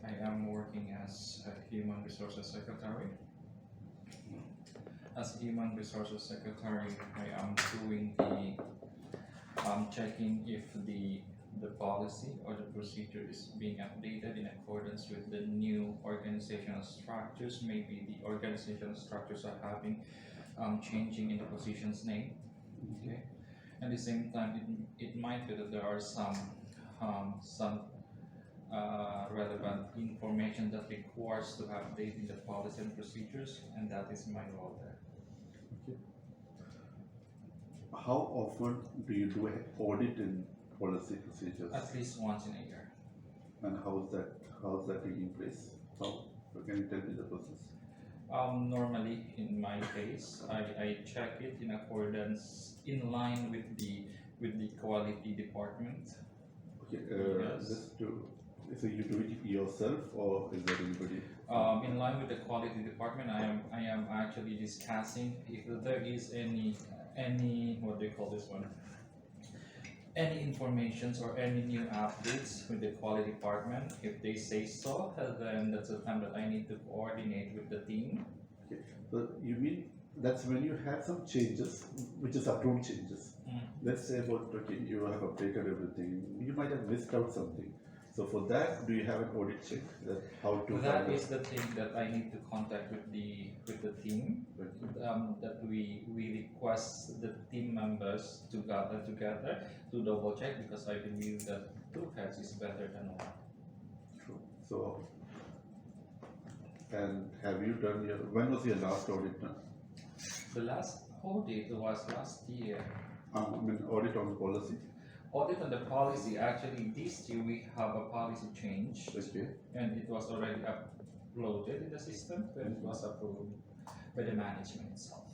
I am working as a human resources secretary. As human resources secretary, I am doing the checking if the policy or the procedure is being updated in accordance with the new organizational structures. Maybe the organizational structures are having changing in the position's name. Okay. At the same time, it might be that there are some relevant information that requires to update in the policy and procedures, and that is my role there. Okay. How often do you do an audit in policy procedures? At least once in a year. And how's that taking place? How can you tell me the process? Normally, in my case, I check it in accordance, in line with the quality department. Okay, Yes. so you do it yourself or is there anybody? In line with the quality department, I am actually discussing if there is any what do you call this one? Any informations or any new updates with the quality department. If they say so, then that's the time that I need to coordinate with the team. Okay, so you mean that's when you have some changes, which is approved changes. Let's say about okay, you have updated everything. You might have missed out something. So for that, do you have an audit check that how to? That is the thing that I need to contact with the team. That we request the team members to gather together to double check, because I believe that two heads is better than one. True. So, and have you done when was your last audit done? The last audit was last year. I mean, audit on policy. Audit on the policy, actually this year we have a policy change, Okay. and it was already uploaded in the system and it was approved by the management itself.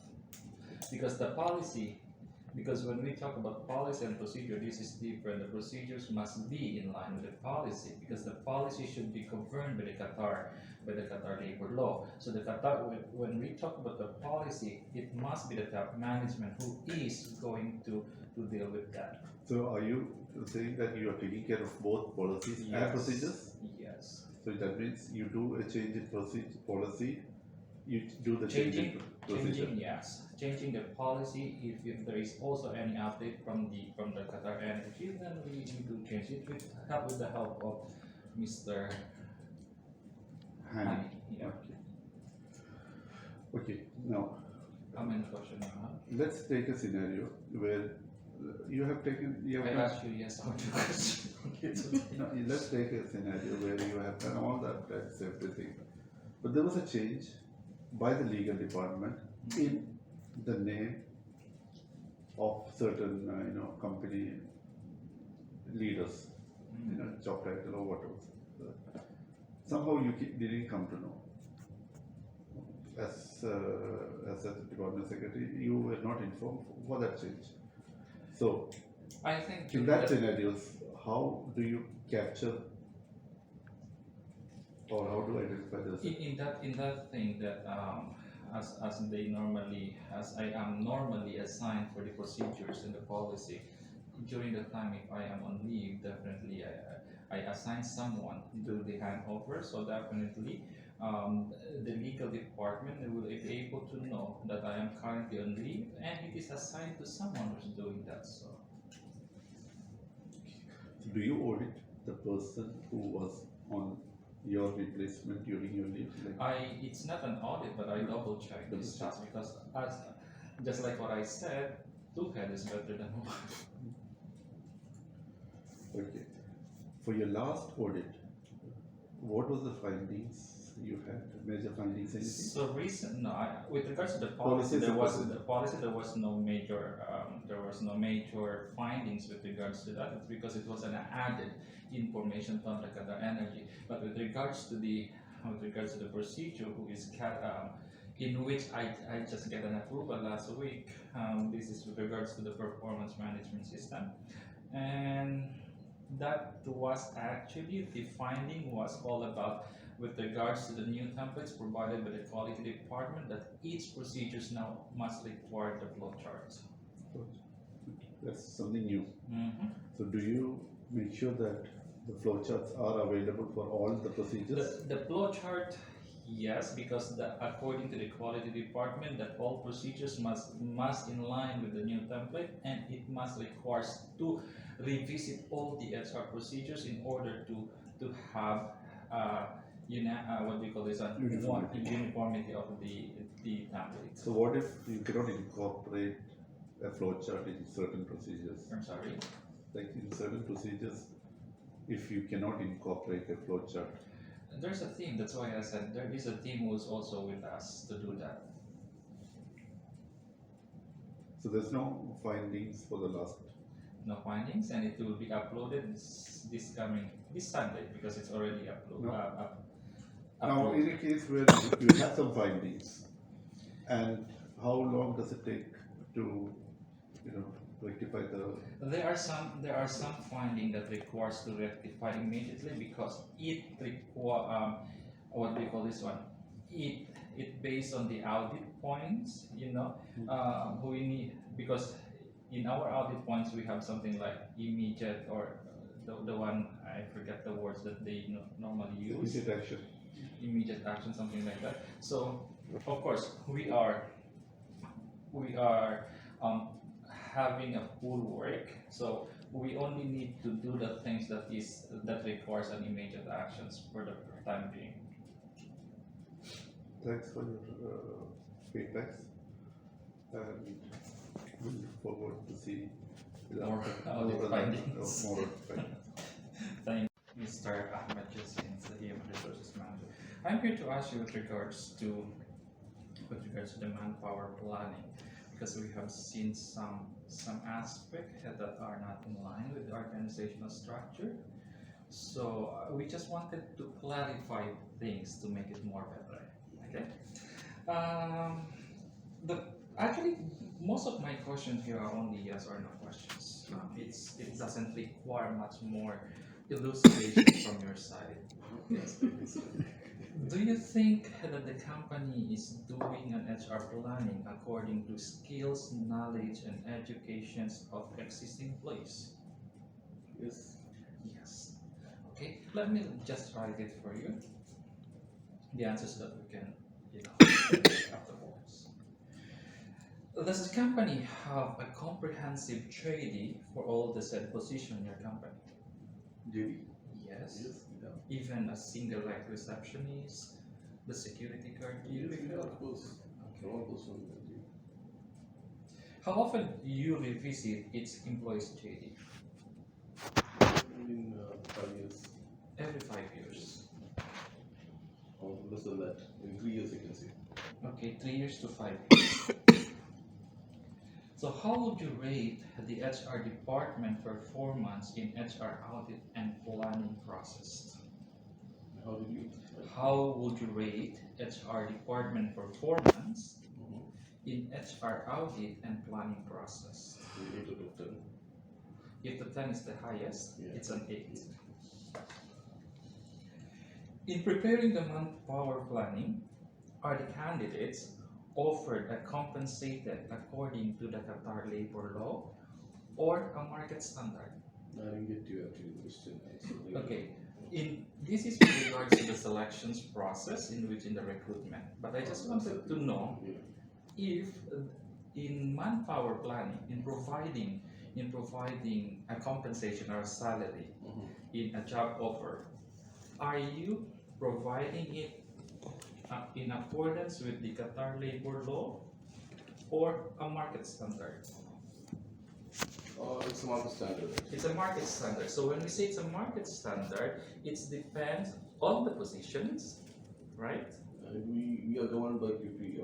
Because the policy, because when we talk about policy and procedure, this is different. The procedures must be in line with the policy, because the policy should be governed by the Qatar labor law. So the Qatar, when we talk about the policy, it must be the top management who is going to deal with that. So are you saying that you are taking care of both policies and Yes. procedures? Yes. So that means you do a change in policy, you do the change in procedure. Yes. Changing the policy, if there is also any update from the Qatar Energy, then we do change it with the help of Mr. Hani. Hani. Yeah. Okay. Okay. Now How many questions now? let's take a scenario where you have I asked you yes or no question. Okay, no, let's take a scenario where you have done all that, that's everything. But there was a change by the legal department in the name of certain, company leaders, job title or whatever. Somehow you didn't come to know. As a department secretary, you were not informed for that change. So, I think in that scenarios, how do you capture or how do I identify this? in that thing that as I am normally assigned for the procedures and the policy, during the time if I am on leave, definitely I assign someone to do the handover. So definitely the legal department will be able to know that I am currently on leave, and it is assigned to someone who's doing that. So Do you audit the person who was on your replacement during your leave? it's not an audit, but I double check this just because, just like what I said, two head is better than one. Okay. For your last audit, what was the findings you had? Major findings, anything? So with regards to the policy, there was no major findings with regards to that. It's because it was an added information from the Qatar Energy. But with regards to the procedure, in which I just got an approval last week. This is with regards to the performance management system, and that was actually the finding was all about with regards to the new templates provided by the quality department, that each procedures now must require the flow charts. That's something new. So do you make sure that The flowcharts are available for all the procedures. The flow chart, yes, because according to the quality department, that all procedures must in line with the new template, and it must requires to revisit all the HR procedures in order to have what we call this one uniformity of the template. So what if you cannot incorporate a flowchart in certain procedures? I'm sorry. Like in certain procedures, if you cannot incorporate a flowchart, There's a team. That's why I said there is a team who's also with us to do that. so there's no findings for the last. No findings, and it will be uploaded this Sunday because it's already uploaded. No. Now, in a case where you have some findings, and how long does it take to, rectify the? There are some finding that requires to rectify immediately because it require what we call this one. It based on the audit points, we need, because in our audit points we have something like immediate or the one I forget the words that they normally use. Immediate action, something like that. So of course we are having a full work, so we only need to do the things that requires an immediate actions for the time being. Thanks for your feedbacks, and we look forward to see More audit findings. More findings. Thank you, Mr. Ahmed Jassin, the Human Resources Manager. I'm here to ask you with regards to the manpower planning, because we have seen some aspects that are not in line with the organizational structure. So we just wanted to clarify things to make it more better. Okay. Actually, most of my questions here are only yes or no questions. It doesn't require much more elucidation from your side. Yes. Do you think that the company is doing an HR planning according to skills, knowledge, and educations of existing employees? Yes. Yes. Okay, let me just write it for you. The answers that we can, afterwards. Does the company have a comprehensive JD for all the said position in your company? JD? Yes. Yes. Yeah. Even a single like receptionist, the security guard. Yeah, of course. All those ones. How often do you revisit its employees' JD? In 5 years. Every 5 years. Or less than that. In 3 years, you can say. Okay, 3 years to 5 years. So how would you rate the HR department performance in HR audit and planning process? How did you? How would you rate HR department performance in HR audit and planning process? 8 out of 10. If the 10 is the highest, Yeah. it's an 8. In preparing the manpower planning, are the candidates offered a compensated according to the Qatar labor law or a market standard? I didn't get you actually the question. Okay, this is with regards to the selections process in the recruitment. But I just wanted to know if in manpower planning, in providing a compensation or a salary in a job offer, are you providing it in accordance with the Qatar labor law or a market standard? It's a market standard. It's a market standard. So when we say it's a market standard, it depends on the positions, right? We are governed by QP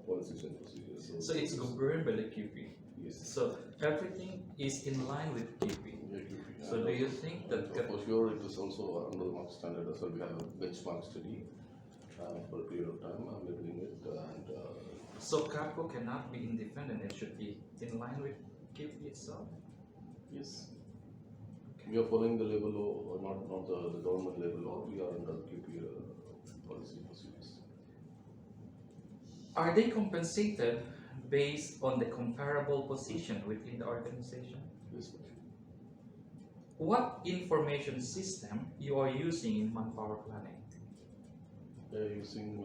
policies and procedures. So it's governed by the QP. Yes. So everything is in line with QP. Yeah, QP. So do you think that for sure it is also under the market standard as well? We have a benchmark study for a period of time. I'm labeling it and. So CAPCO cannot be independent. It should be in line with QP itself. Yes. We are following the labor law, or not the government labor law. We are under QP policy procedures. Are they compensated based on the comparable position within the organization? Yes. what information system you are using in manpower planning? They're using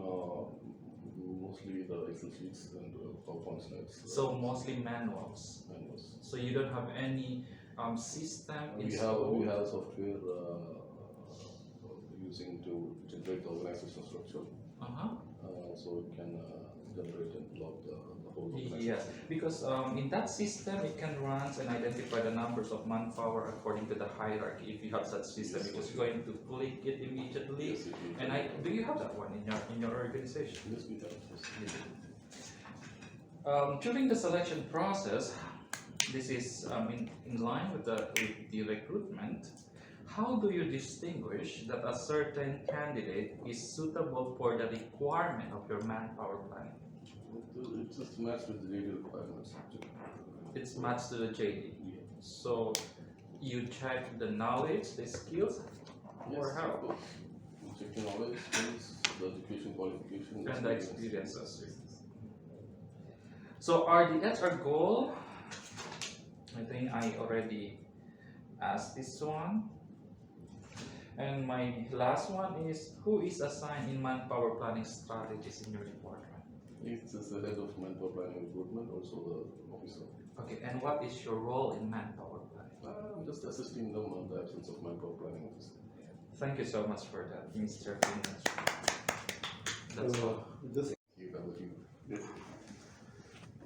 mostly the Excel sheets and PowerPoint slides. So mostly manuals. Manuals. So you don't have any system We installed? have software using to generate the organizational structure. Uh-huh. So it can generate and log the whole organization. Yes, because in that system it can run and identify the numbers of manpower according to the hierarchy. If you have such system, Yes, it was yes. going to click it immediately. Yes, it will. And do you have that one in your organization? Yes, we have. Yes. During the selection process, this is in line with the recruitment. How do you distinguish that a certain candidate is suitable for the requirement of your manpower planning? It just matches with the daily requirements. It's matched to the JD. Yeah. So you check the knowledge, the skills, or Yes, how? of course. We check the knowledge, skills, the education qualification, And the experiences. So are the HR goal? I think I already asked this one. And my last one is, who is assigned in manpower planning strategies in your department? It's just the head of manpower planning recruitment, also the officer. Okay, and what is your role in manpower planning? I'm just assisting them on the absence of manpower planning officer. Thank you so much for that, Mr. Finnes. That's all. This, You have a few.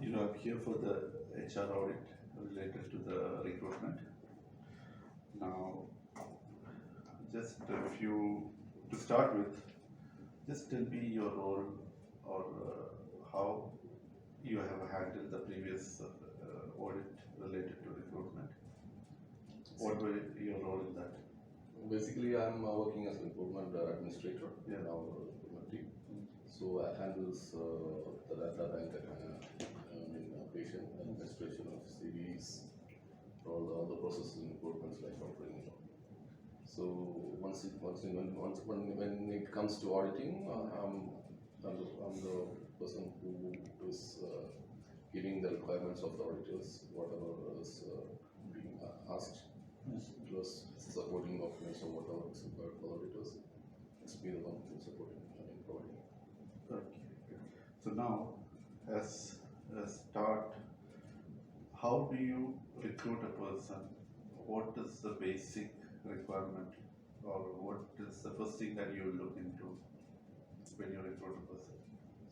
you are here for the HR audit related to the recruitment. Now, just a few to start with. Just tell me your role or how you have handled the previous audit related to recruitment. What were your role in that? Basically, I'm working as an recruitment administrator Yeah. in our recruitment team. So I handles the data bank creation, administration of CVs, all the other processes in recruitments like offering. So when it comes to auditing, I'm the person who is giving the requirements of the auditors, whatever is being asked. Plus supporting documents or whatever is required for auditors. It's be the one who is supporting and providing. Okay. So now, as a start, how do you recruit a person? What is the basic requirement, or what is the first thing that you look into when you recruit a person?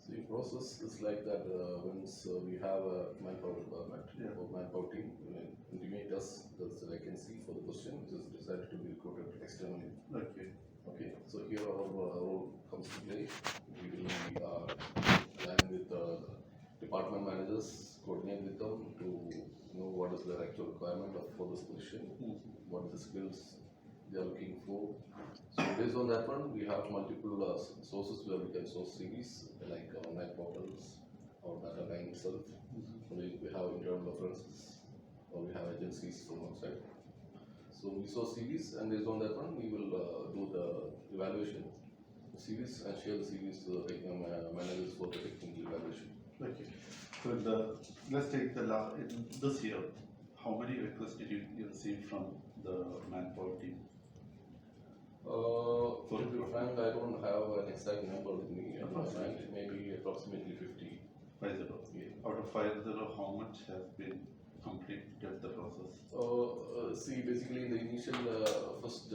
So the process is like that. Once we have a manpower requirement or manpower team, intimate us the vacancy for the position, which is decided to be recruited externally. Okay. Okay. So here our role comes to play. We will align with the department managers, coordinate with them to know what is their actual requirement for this position, what are the skills they are looking for. So based on that one, we have multiple sources where we can source CVs, like online portals or data bank itself. We have internal references, or we have agencies from outside. So we source CVs, and based on that one, we will do the evaluation of CVs and share the CVs to the managers for the technical evaluation. Okay. So let's take this year. How many requests did you receive from the manpower team? To be frank, I don't have an exact number with me. Maybe approximately 50. 50. Yeah. Out of 50, how much has been completed the process? See, basically in the initial first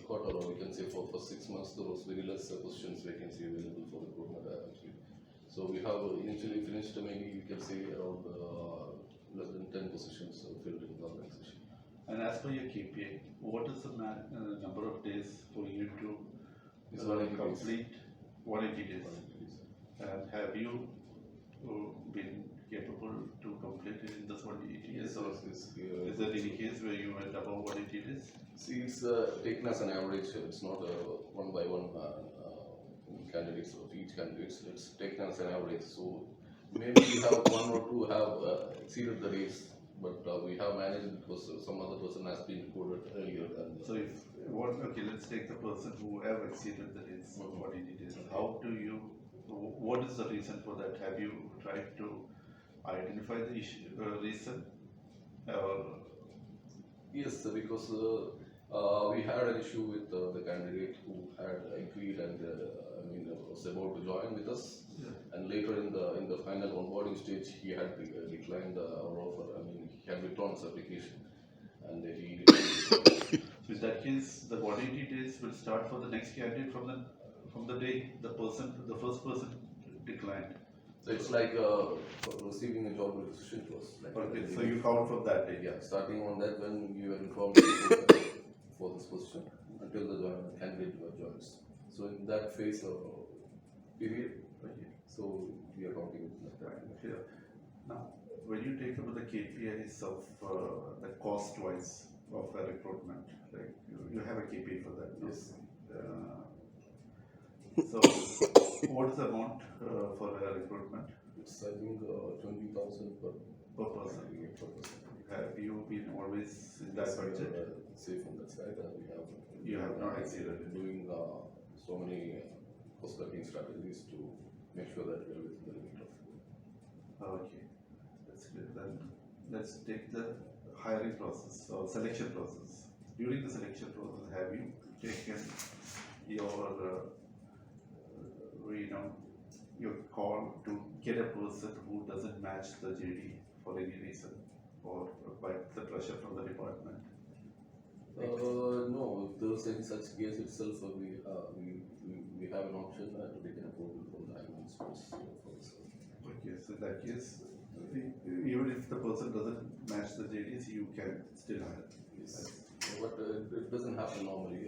quarter, or we can say for first 6 months, there was very less positions vacancy available for recruitment actually. So we have initially finished maybe you can say around less than 10 positions filled in the organization. And as per your KPI, what is the number of days for you to It's 180 days. complete 180 days? 180 days. And have you been capable to complete it in this 180 days? Or is there any case where you went above 180 days? See, it's taken as an average. It's not one by one candidates of each candidate. It's taken as an average. So maybe we have one or two have exceeded the race, but we have managed because some other person has been recorded earlier. So okay, let's take the person who have exceeded the days of 180 days. How do you? What is the reason for that? Have you tried to identify the reason? Or Yes, because we had an issue with the candidate who had agreed and was about to join with us, and later in the final onboarding stage, he had declined our offer. I mean, he had withdrawn his application, and he did. So in that case, the body details will start for the next candidate from the day the first person declined. So it's like receiving a job requisition to us. Like Okay, so you count from that day. yeah, starting on that when you were informed for this position until the candidate joins. So in that phase of period, so we are counting with that. Right, clear. Now, when you take over the KPIs of the cost-wise of the recruitment, like you have a KPI for that. No? Yes. So, what is the amount for a recruitment It's I think 20,000 per person? per person. Have you been always in that Yes, we budget? are, safe on that side. You have not exceeded it. Doing so many cost-cutting strategies to make sure that we are within the limit of. Okay, that's good. Then let's take the hiring process or selection process. During the selection process, have you taken your your call to get a person who doesn't match the JD for any reason, or by the pressure from the department? No, if there was any such case itself, we have an option to take an approval from the hiring source for this. Okay, so in that case, even if the person doesn't match the JDs, you can still hire. Yes. But it doesn't happen normally.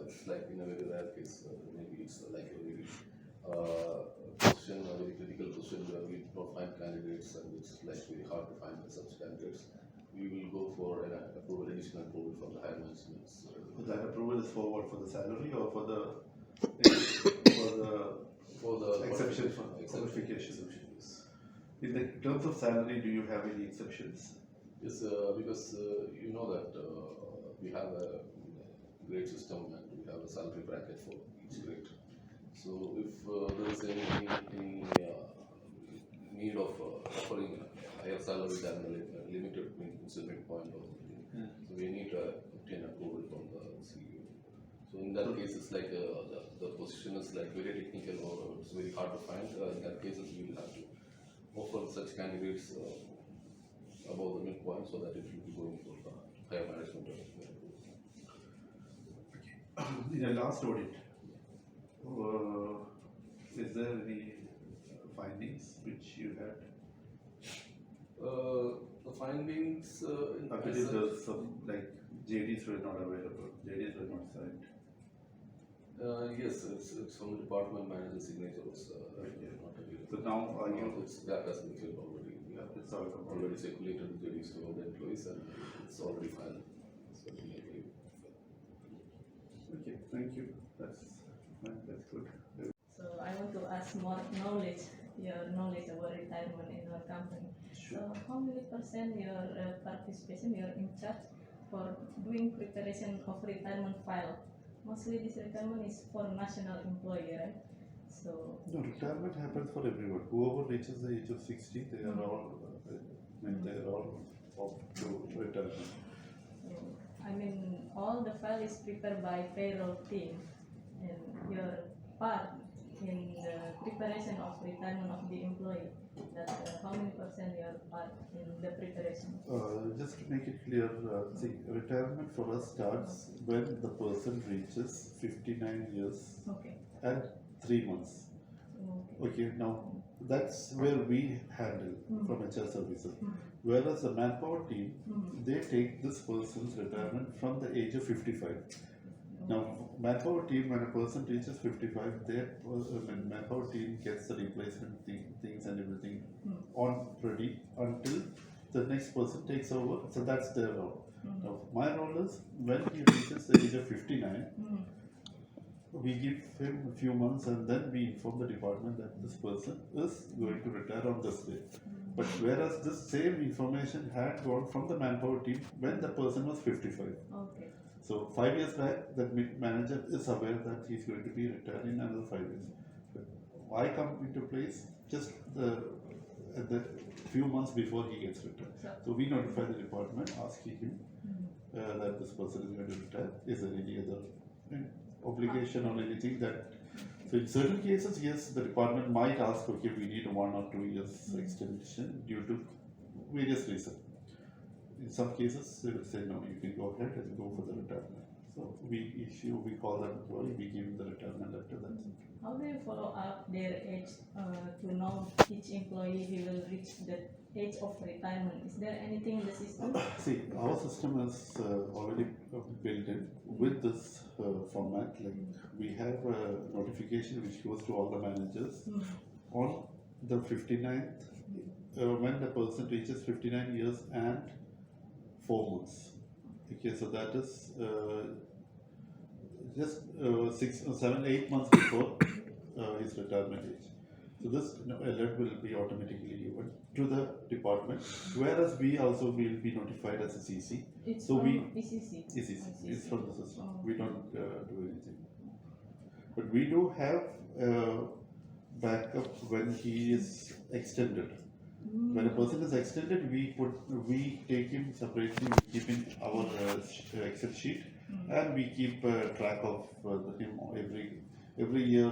It's like in a very rare case. Maybe it's like a very position, a very critical position where we don't find candidates, and it's like very hard to find such candidates. We will go for an additional approval from the higher management. So that approval is for what? For the salary or for the exception for qualification? Yes. In the terms of salary, do you have any exceptions? Yes, because you know that we have a grade system and we have a salary bracket for each grade. So if there is any need of offering a higher salary than the limited incentive point or something, so we need to obtain approval from the CEO. So in that case, it's like the position is like very technical or it's very hard to find. In that case, we will have to offer such candidates above the midpoint so that it will be going for the higher management. In the last audit, is there any findings which you had? The findings. I believe there was some like JDs were not available. JDs were not signed. Yes, it's from the department manager's signature was not available. So now are you? That has been cleared already. We have It's all complete. already circulated the JDs to all the employees and it's already filed. So Okay, thank you. That's good. So I want to ask more your knowledge about retirement in our company. Sure. So how many percent your participation, you're in charge for doing preparation of retirement file? Mostly this retirement is for national employee, right? So No, retirement happens for everyone. Whoever reaches the age of 60, they are all off to retirement. So, I mean, all the file is prepared by payroll team, and your part in the preparation of retirement of the employee. That how many percent your part in the preparation? Just to make it clear, see, retirement for us starts when the person reaches 59 years Okay. and 3 months. Okay. Okay, now that's where we handle from HR services. Whereas the manpower team, they take this person's retirement from the age of 55. Now, manpower team, when a person reaches 55, manpower team gets the replacement things and everything on ready until the next person takes over. So that's their role. Now, my role is when he reaches the age of 59, we give him a few months and then we inform the department that this person is going to retire on this day. But whereas this same information had gone from the manpower team when the person was 55. Okay. So 5 years back, the manager is aware that he's going to be retired in another 5 years. But why come into place just the few months before he gets retired? So we notify the department asking him that this person is going to retire. Is there any other obligation or anything that? So in certain cases, yes, the department might ask, okay, we need 1 or 2 years extension due to various reasons. In some cases, they will say, no, you can go ahead and go for the retirement. So we call that employee, we give him the retirement letter. That's it. How do you follow up their age to know each employee will reach the age of retirement? Is there anything in the system? See, our system is already built in with this format. Like we have a notification which goes to all the managers on the 59th when the person reaches 59 years and 4 months. Okay, so that is just 6, 7, 8 months before his retirement age. So this alert will be automatically given to the department, whereas we also will be notified as a CC. It's So from we ECC. ECC, it's from the system. Oh. We don't do anything. But we do have backup when he is extended. When a person is extended, we take him separately. We keep in our Excel sheet, and we keep track of him every year.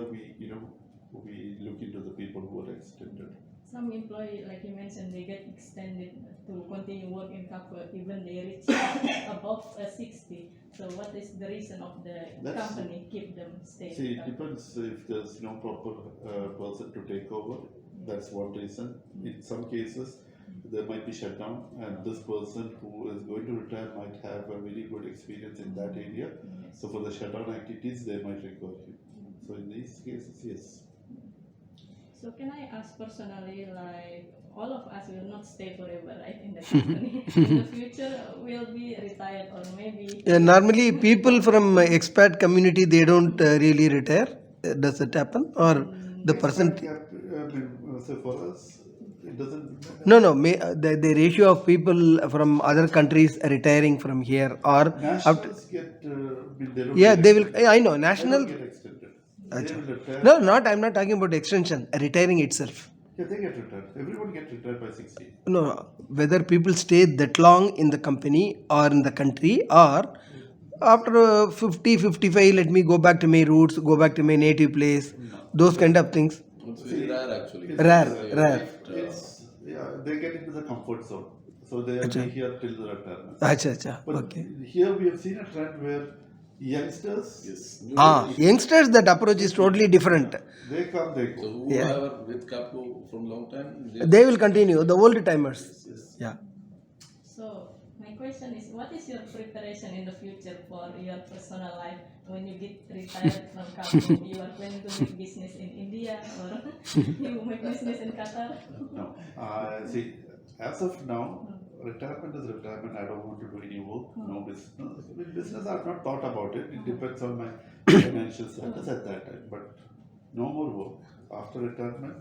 We look into the people who are extended. Some employee, like you mentioned, they get extended to continue work in Qatar even they reach above 60. So what is the reason of the company keep them stay? See, it depends if there's no proper person to take over. That's one reason. In some cases, there might be shutdown, and this person who is going to retire might have a very good experience in that area. So for the shutdown activities, they might require him. So in these cases, yes. So can I ask personally, like all of us will not stay forever, right, in the company. In the future, we'll be retired or maybe. Normally, people from expat community, they don't really retire. Does it happen, or the person? So for us, it doesn't. No. The ratio of people from other countries retiring from here, or Nationals get. They don't yeah, get they will. extended. I know They national. don't get extended. They will retire. No, not. I'm not talking about extension. Retiring itself. Yeah, they get retired. Everyone gets retired by 60. No, whether people stay that long in the company or in the country, or after 50, 55, let me go back to my roots, go back to my native place, those kind of things. It's very rare actually. Rare. They get into the comfort zone. So they will be here till the retirement. Acha, But okay. here we have seen a trend where youngsters, Yes. Youngsters, that approach is totally different. they come, they So go. whoever with Capco from long time, They will continue, the old timers. Yeah. So my question is, what is your preparation in the future for your personal life when you get retired from Qatar? You are planning to make business in India or you make business in Qatar? No. See, as of now, retirement is retirement. I don't want to do any work. No business. With business, I've not thought about it. It depends on my financial status at that time. But no more work. After retirement,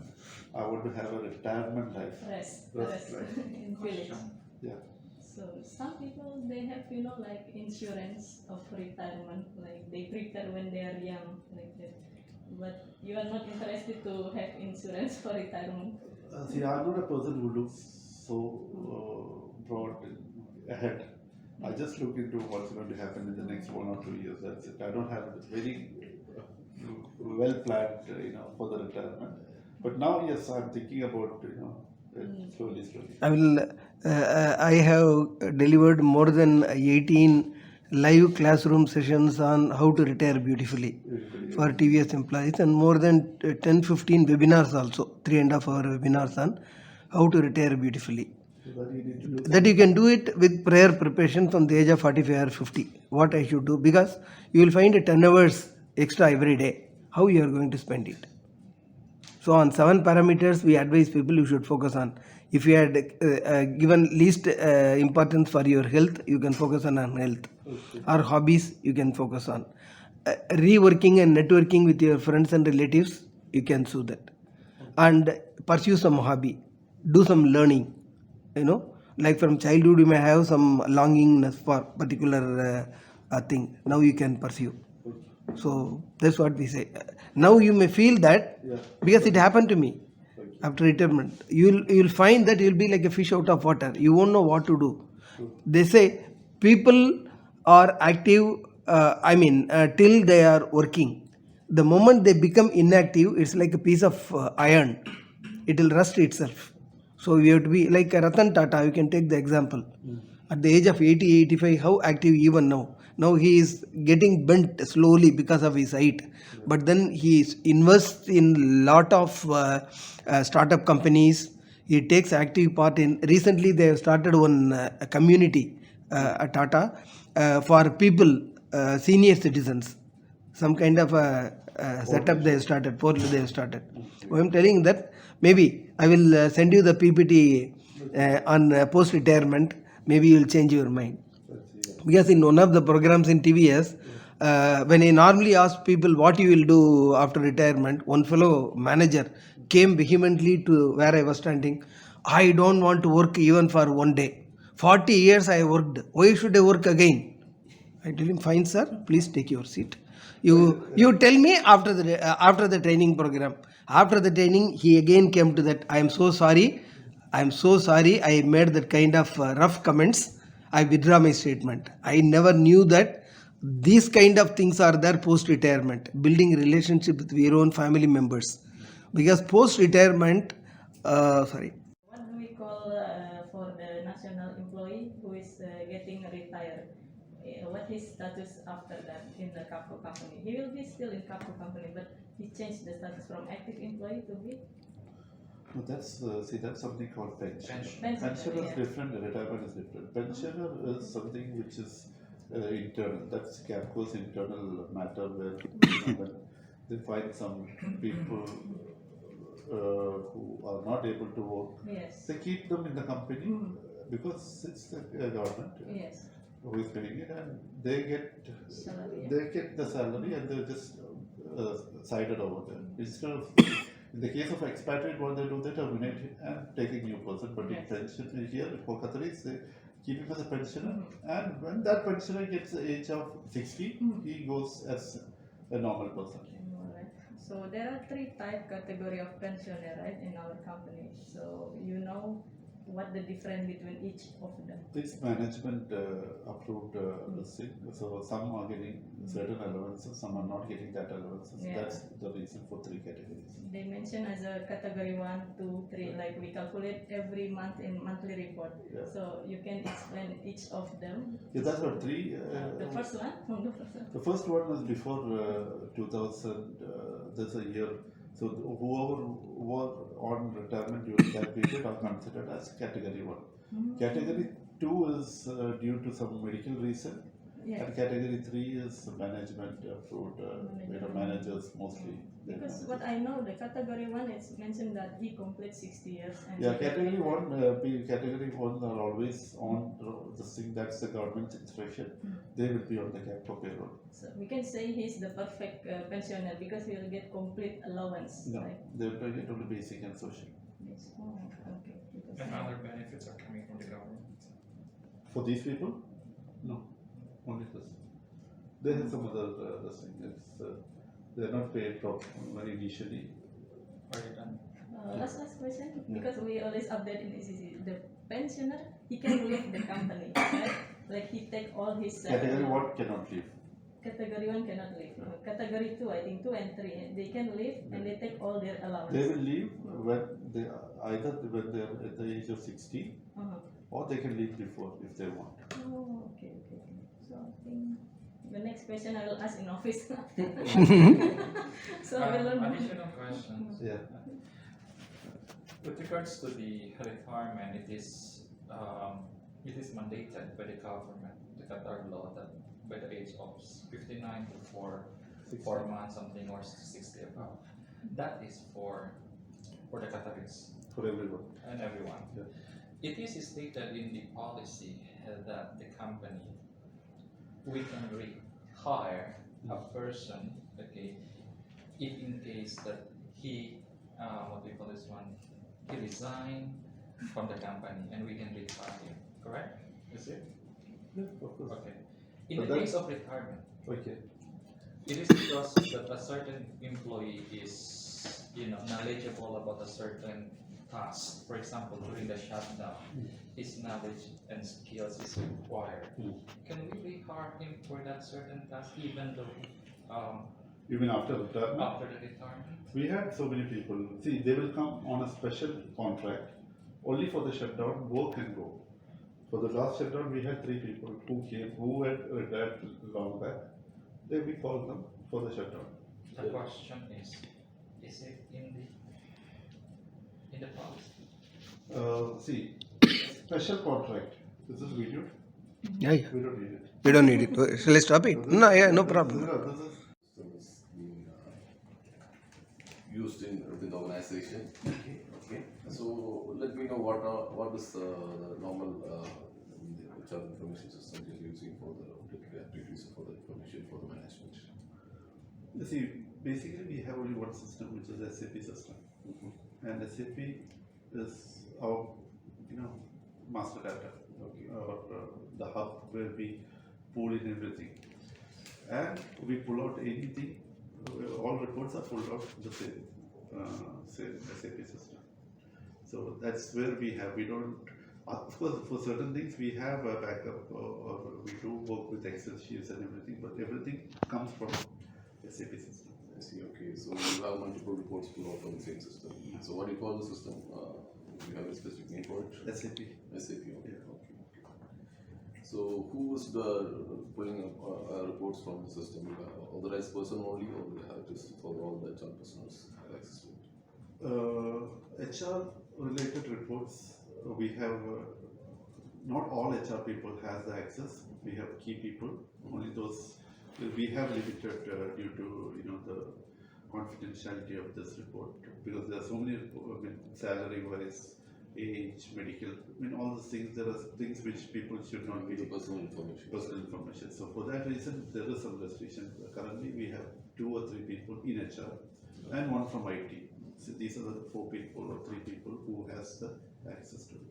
I want to have a retirement life. Rest life. in village. Yeah. So some people, they have, like insurance of retirement, like they prepare when they are young, like that. But you are not interested to have insurance for retirement. See, I'm not a person who looks so broad ahead. I just look into what's going to happen in the next 1 or 2 years. That's it. I don't have a very well planned, for the retirement. But now, yes, I'm thinking about, slowly. I have delivered more than 18 live classroom sessions on how to retire beautifully for TVS employees, and more than 10-15 webinars also, 3.5 hour webinars on how to retire beautifully. So that you need to do. That you can do it with prior preparation from the age of 45 or 50. What I should do, because you will find 10 hours extra every day. How you are going to spend it? So on 7 parameters, we advise people you should focus on. If you had given least importance for your health, you can focus on health. Okay. Or hobbies, you can focus on. Reworking and networking with your friends and relatives, you can do that. And pursue some hobby. Do some learning. Like from childhood, you may have some longingness for particular thing. Now you can pursue. So that's what we say. Now you may feel that, because it happened to me after retirement. You'll find that you'll be like a fish out of water. You won't know what to do. They say people are active, till they are working. The moment they become inactive, it's like a piece of iron. It will rust itself. So we have to be like Ratan Tata, you can take the example. At the age of 80, 85, how active even now? Now he is getting bent slowly because of his height. But then he invests in lot of startup companies. He takes active part in. Recently, they have started one community at Tata for people, senior citizens. Some kind of a setup they have started, portal they have started. I am telling that maybe I will send you the PPT on post retirement. Maybe you will change your mind. Because in one of the programs in TVS, when I normally ask people what you will do after retirement, one fellow manager came vehemently to where I was standing. I don't want to work even for one day. 40 years I worked. Why should I work again? I tell him, fine, sir, please take your seat. You tell me after the training program. After the training, he again came to that. I am so sorry. I am so sorry. I made that kind of rough comments. I withdraw my statement. I never knew that these kind of things are there post retirement. Building relationship with your own family members, because post retirement, sorry. What do we call for the national employee who is getting retired? What his status after that in the Capco company? He will be still in Capco company, but he changed the status from active employee to be No, that's that's something called pension. Pension. Pension is yeah. different. Retirement is different. Pensioner is something which is internal. That's Capco's internal matter where when they find some people who are not able to work, Yes. they keep them in the company because it's the government Yes. who is paying it, and they get Salary, yeah. they get the salary and they're just sided over there. Instead of in the case of expatriate, what they do, they terminate him and take a new person. But Yes. in pension here for Qataris, they keep him as a pensioner, and when that pensioner gets the age of 60, he goes as a normal person. Alright. So there are three category of pensioner, right, in our company. So you know what the difference between each of them. This management approved this thing. So some are getting certain allowances, some are not getting that allowances. Yeah. That's the reason for three categories. They mention as a category 1, 2, 3, like we calculate every month in monthly report. Yeah. So you can explain each of them. Yeah, that's what three. The first one, from the first one. The first one was before 2000. There's a year. So whoever were on retirement during that period are considered as category 1. Category 2 is due to some medical reason, Yeah. and category 3 is management approved. Managers mostly. they Because manage what it. I know, the category 1 is mentioned that he completes 60 years. And Yeah, he category can- 1, category 1 are always on the thing. That's the government's instruction. They will be on the Capco payroll. So we can say he's the perfect pensioner because he will get complete allowance. No, Right? they will get only basic and social. Yes. Oh, okay. Because And other benefits are coming from the government. For these people, no, only this. They have some other this thing. They are not paid very initially. Are you done? last question, because we always update in ECC. The pensioner, he can leave the company, right? Like he take all his Category 1 cannot leave. Category 1 cannot leave. Category 2, I think 2 and 3, they can leave and they take all their allowance. They will leave when they either when they are at the age of 60, Uh-huh. or they can leave before if they want. Oh, okay. So I think the next question I will ask in office. So I will learn. Additional questions. Yeah. With regards to the retirement, it is mandated by the government, the Qatar law, that by the age of 59 to 4 months something or 60 above. That is for the Qataris For everyone. and everyone. Yeah. It is stated in the policy that the company, we can rehire a person, okay, if in case that he, what do you call this one, he resigned from the company and we can rehire him, correct? Is it? Yeah, of course. Okay. In But the that- case of retirement, Okay. it is because that a certain employee is, knowledgeable about a certain tasks. For example, during the shutdown, his knowledge and skills is required. Can we rehire him for that certain task, even though Even after retirement, after the retirement? we had so many people. See, they will come on a special contract only for the shutdown, work and go. For the last shutdown, we had 3 people who came, who had retired long back. Then we called them for the shutdown. The question is it in the policy? See, special contract. This is video. Yeah, yeah. We don't need it. We don't need it. Shall I stop it? No, yeah, no problem. This is System is being used within the organization. okay. So let me know what is the normal HR information system you're using for the day-to-day activities for the information for the management. You see, basically we have only one system, which is SAP system, and SAP is our, master data, or the hub where we pull in everything, and we pull out anything. All reports are pulled out the same SAP system. So that's where we have. We don't. Of course, for certain things we have a backup, or we do work with Excel sheets and everything, but everything comes from SAP system. I see, okay. So you have multiple reports pulled out from the same system. So what do you call the system? You have a specific name for it? SAP. SAP, okay. Yeah. Okay. So who is the pulling up reports from the system? You have authorized person only, or you have just for all the HR personals have access to it? HR related reports, we have, not all HR people has the access. We have key people, only those, we have limited due to, the confidentiality of this report, because there are so many, salary wise, age, medical, all those things, there are things which people should not be The personal information. personal information. So for that reason, there is some restriction. Currently, we have 2 or 3 people in HR and 1 from IT. So these are the 4 people or 3 people who has the access to it.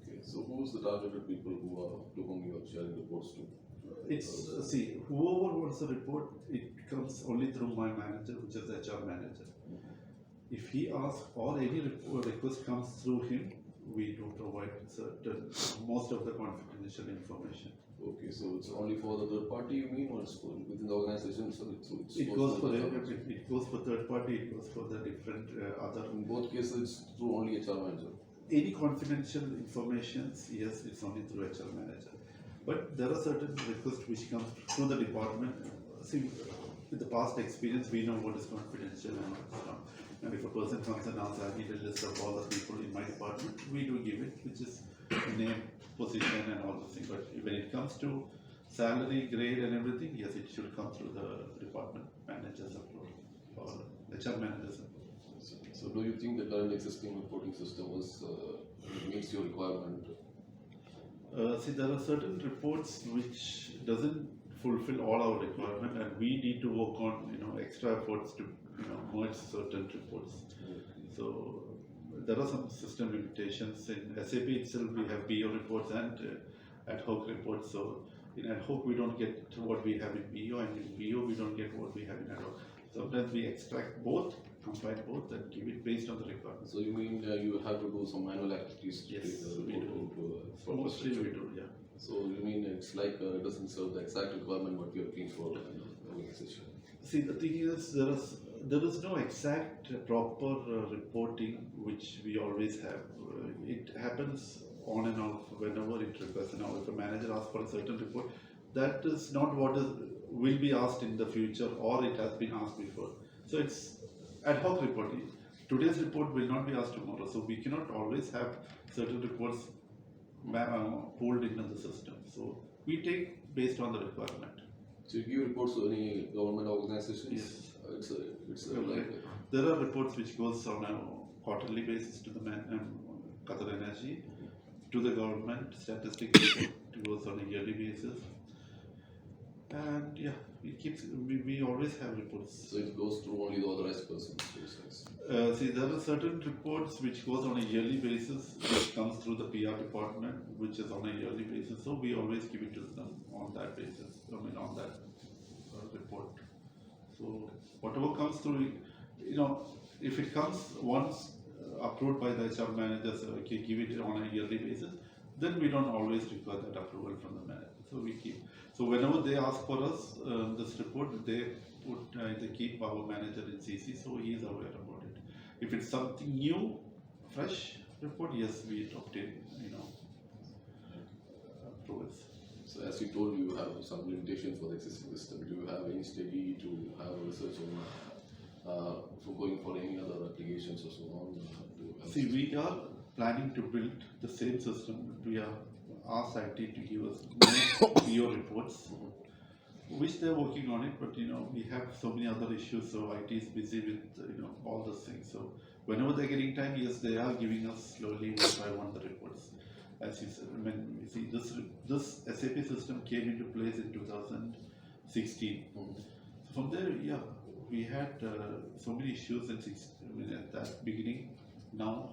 Okay. So who is the targeted people to whom you are sharing reports to? It's, see, whoever wants a report, it comes only through my manager, which is the HR manager. If he asks or any request comes through him, we do provide most of the confidential information. Okay, so it's only for the third party, you mean, or it's for within the organization? So it's It goes for everything. It goes for third party. It goes for the different other. In both cases, it's through only HR manager. Any confidential information, yes, it's only through HR manager. But there are certain requests which come through the department. See, with the past experience, we know what is confidential and what is not. And if a person comes and asks, I need a list of all the people in my department, we do give it, which is name, position, and all the things. But when it comes to salary, grade, and everything, yes, it should come through the department manager's approval or HR manager's approval. So do you think the current existing reporting system meets your requirement? See, there are certain reports which doesn't fulfill all our requirement, and we need to work on extra efforts to merge certain reports. So there are some system limitations in SAP itself. We have BO reports and ad hoc reports. So in ad hoc we don't get what we have in BO, and in BO we don't get what we have in ad hoc. Sometimes we extract both, combine both, and give it based on the requirements. So you mean you have to do some manual activities to Yes, take the we report do. into a So proper mostly structure? we do, yeah. So you mean it's like it doesn't serve the exact requirement what you're looking for in the organization? See, the thing is, there is no exact proper reporting which we always have. It happens on and off whenever it requests. Now, if a manager asks for a certain report, that is not what will be asked in the future, or it has been asked before. So it's ad hoc reporting. Today's report will not be asked tomorrow, so we cannot always have certain reports pulled into the system. So we take based on the requirement. So you give reports to any government organizations? Yes. It's like There are reports which goes on a quarterly basis to the Qatar Energy, to the government, statistics report goes on a yearly basis, and yeah, we always have reports. so it goes through only the authorized person. See, there are certain reports which goes on a yearly basis, which comes through the PR department, which is on a yearly basis. So we always give it to them on that basis. On that report. So whatever comes through, if it comes once approved by the HR manager, so okay, give it on a yearly basis, then we don't always require that approval from the manager. So we keep. So whenever they ask for us this report, they keep our manager in CC, so he is aware about it. If it's something new, fresh report, yes, we obtain, approvals. So as you told, you have some limitations for the existing system. Do you have any study to have research on for going for any other applications or so on? See, we are planning to build the same system. We are asked IT to give us more PO reports, which they're working on it. But we have so many other issues, so IT is busy with all those things. So whenever they're getting time, yes, they are giving us slowly one by one the reports. As you said, you see, this SAP system came into place in 2016. So from there, yeah, we had so many issues at that beginning. Now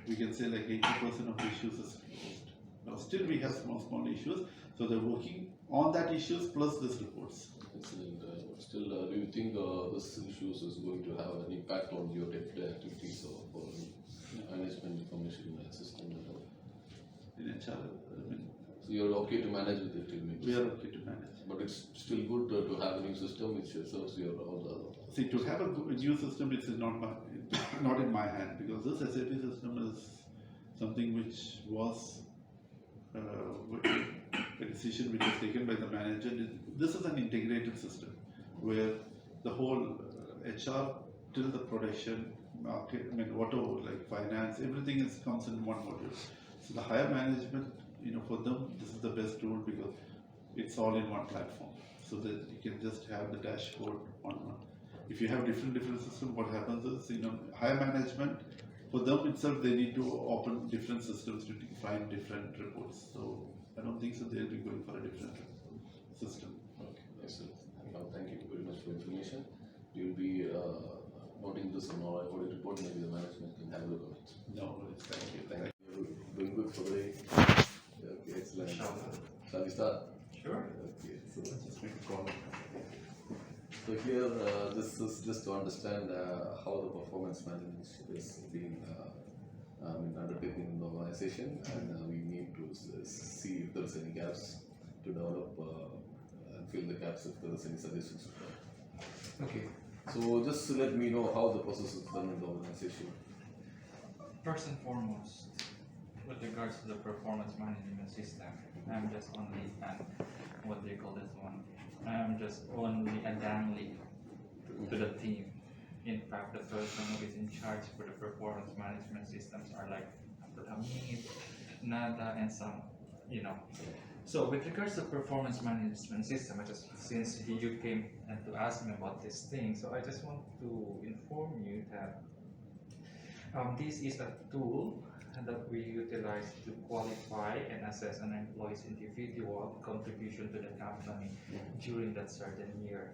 we can say like 80% of the issues is closed. Now still we have small issues, so they're working on that issues plus this reports. Excellent. Still, do you think this issues is going to have an impact on your day-to-day activities or management information system? In HR, So you're okay to manage with it? we are okay to manage. But it's still good to have a new system which serves your all the. See, to have a new system, it's not in my hand, because this SAP system is something which was a decision which was taken by the manager. This is an integrated system where the whole HR till the production, market, whatever, like finance, everything comes in one module. So the higher management, for them, this is the best tool because it's all in one platform, so that you can just have the dashboard on one. If you have different systems, what happens is, higher management, for them itself, they need to open different systems to find different reports. So I don't think so they'll be going for a different system. Okay, excellent. Thank you very much for information. You will be noting this in our audit report. Maybe the management can have a look at it. No worries. Thank you. Thank you. Doing good for the day. Okay, excellent. Shall we start? Sure. Okay, so Just make a comment. So here, this is just to understand how the performance management is being undertaken in the organization, and we need to see if there is any gaps to develop and fill the gaps if there is any suggestions. Okay. So just to let me know how the process is done in the organization. First and foremost, with regards to the performance management system, I'm just only what do you call this one? I'm just only a down lead to the team. In fact, the person who is in charge for the performance management systems are like Hamid, Nada, and some, So with regards to performance management system, since you came and to ask me about this thing, so I just want to inform you that this is a tool that we utilize to qualify and assess an employee's individual contribution to the company during that certain year.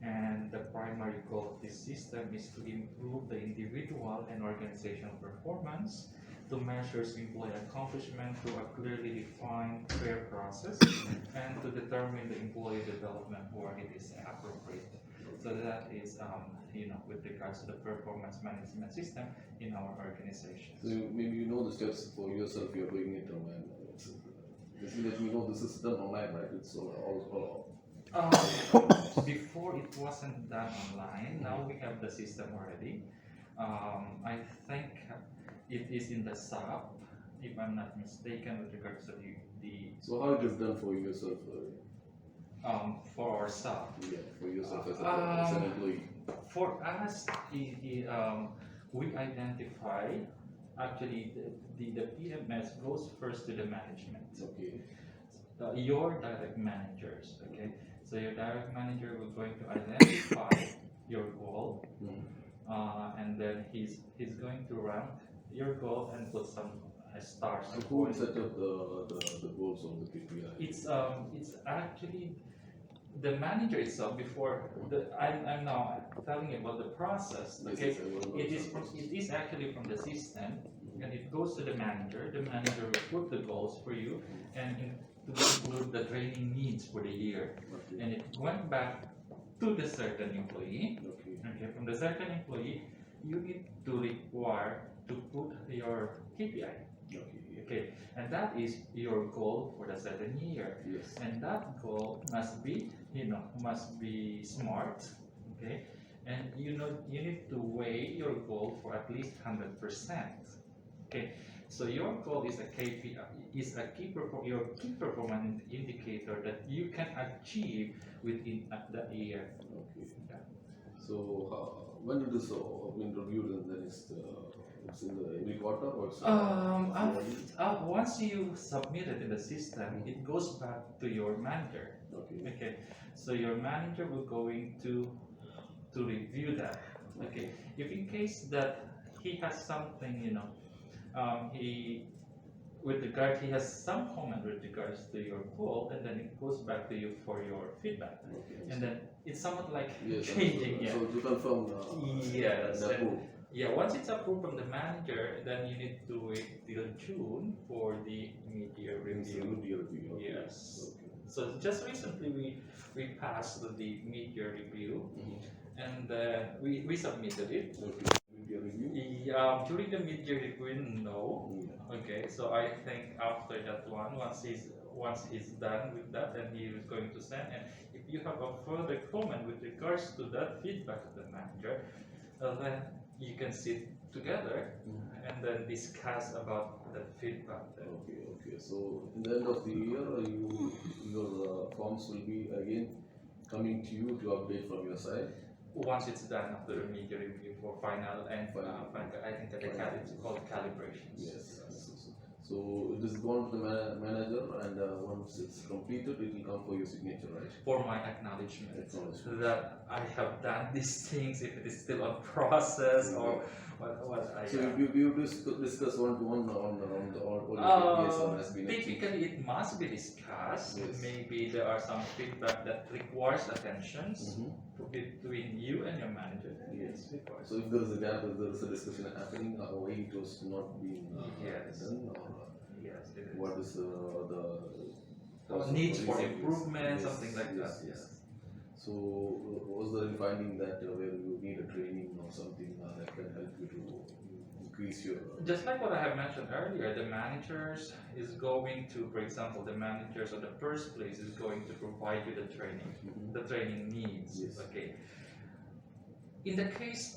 And the primary goal of this system is to improve the individual and organizational performance, to measure employee accomplishment through a clearly defined, fair process, and to determine the employee development where it is appropriate. So that is, with regards to the performance management system in our organization. So maybe the steps for yourself. You're doing it online. Just let me know this is done online, right? It's all. Before it wasn't done online. Now we have the system already. I think it is in the SAP, if I'm not mistaken, with regards to the. So how it is done for yourself? For our SAP. Yeah, for yourself as an employee. For us, we identify actually the PMS goes first to the management. Okay. Your direct managers, okay? So your direct manager will going to identify your goal, and then he's going to rank your goal and put some stars. So who set up the goals on the KPI? It's actually the manager itself. I'm now telling you about the process. Okay, it is actually from the system, and it goes to the manager. The manager will put the goals for you, and to include the training needs for the year, and it went back to the certain employee. Okay, from the certain employee, you need to require to put your KPI. Okay. Okay, and that is your goal for the certain year. Yes. And that goal must be, must be smart. Okay, and you need to weigh your goal for at least 100%. Okay, so your goal is a KPI, is a your key performance indicator that you can achieve within the year. Okay. Yeah. So when it is been reviewed, and then it's in the every quarter or it's yearly? Once you submit it in the system, it goes back to your manager. Okay. Okay, so your manager will going to review that. Okay, if in case that he has something, he has some comment with regards to your goal, and then it goes back to you for your feedback, Okay. and then it's somewhat like Yes. changing. Yeah. So to confirm. Yes, The and- approve. Yeah, once it's approved from the manager, then you need to wait till June for the mid-year It's a review. mid-year review. Okay. Yes. Okay. So just recently we passed the mid-year review, Mhm. and we submitted it. Okay. Mid-year review. During the mid-year review, no. Yeah. Okay, so I think after that one, once he's done with that, then he is going to send. And if you have a further comment with regards to that feedback of the manager, then you can sit together and then discuss about the feedback. Then. Okay. Okay. So in the end of the year, your forms will be again coming to you to update from your side. Once it's done after the mid-year review for final and Final. I think that it's called calibrations. Yes. So it is gone to the manager, and once it's completed, it will come for your signature, right? For my acknowledgement Acknowledgement. that I have done these things, if it is still a process or what I. So you discuss one to one on all the KPIs that has been achieved. Typically, it must be discussed. Yes. Maybe there are some feedback that requires attentions Mhm. between you and your manager. Yes. Requires. So if there is a gap, if there is a discussion happening, why it was not being Yes. done, or Yes, it is. what is the Needs for reason? improvement, Yes, something like yes, that. yes. Yes. So was there any finding that where you need a training or something that can help you to increase your Just like what I have mentioned earlier, the managers is going to, for example, the managers of the first place is going to provide you the training, Mhm. the training needs. Yes. Okay. In the case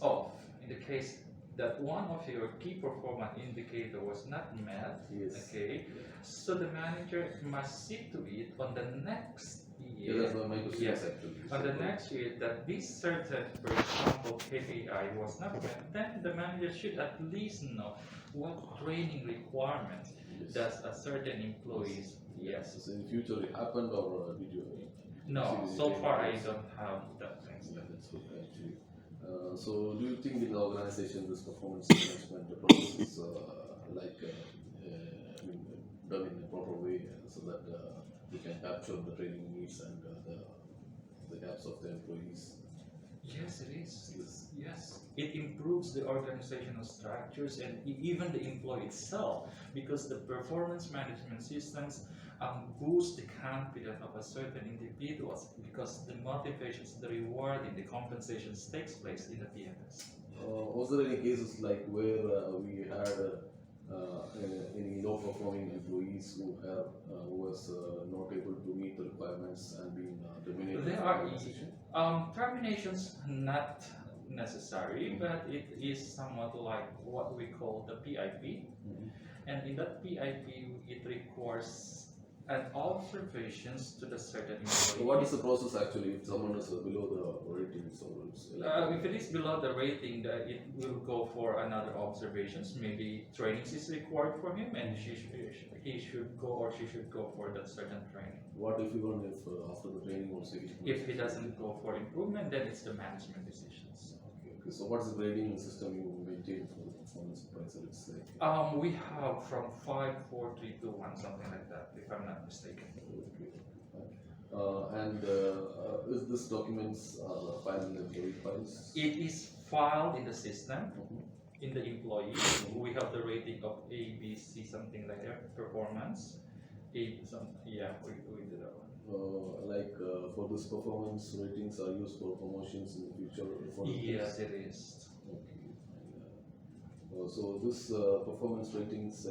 that one of your key performance indicator was not met, Yes. okay, so the manager must see to it on the next Yeah, year. that's what my question Yes. is actually. On the next year, that this certain, for example, KPI was not met, then the manager should at least know what training requirements Yes. does a certain employees. Yes. So in future it happened, or did you? No, see so the far I results? don't have that thing. Yeah, that's good actually. So do you think in the organization this performance management process is I mean, done in a proper way so that we can capture the training needs and the gaps of the employees? Yes, it is. Yes. Yes, it improves the organizational structures and even the employee itself, because the performance management systems boost the confidence of a certain individuals, because the motivations, the rewarding, the compensations takes place in the PMS. Was there any cases like where we had any low performing employees who was not able to meet the requirements and being terminated There from are the organization? terminations not necessary, but it is somewhat like what we call the PIP. Mhm. And in that PIP, it requires an observations to the certain So employee. what is the process actually if someone is below the ratings, or it's If it is below the rating, that it will go for another observations. Maybe trainings is required for him, and he should go or she should go for that certain training. what if even if after the training also If he doesn't go for improvement, then it's the management decisions. Okay, so what's the grading system you maintain for the performance appraisal? It's like We have from 5, 4, 3, 2, 1, something like that, if I'm not mistaken. okay. And is this documents are filed in the employee files? It is filed in the system, Mhm. in the employee. We have the rating of A, B, C, something like that, performance. We do that one. For this performance ratings are used for promotions in the future. For the Yes, it is. Okay. So this performance ratings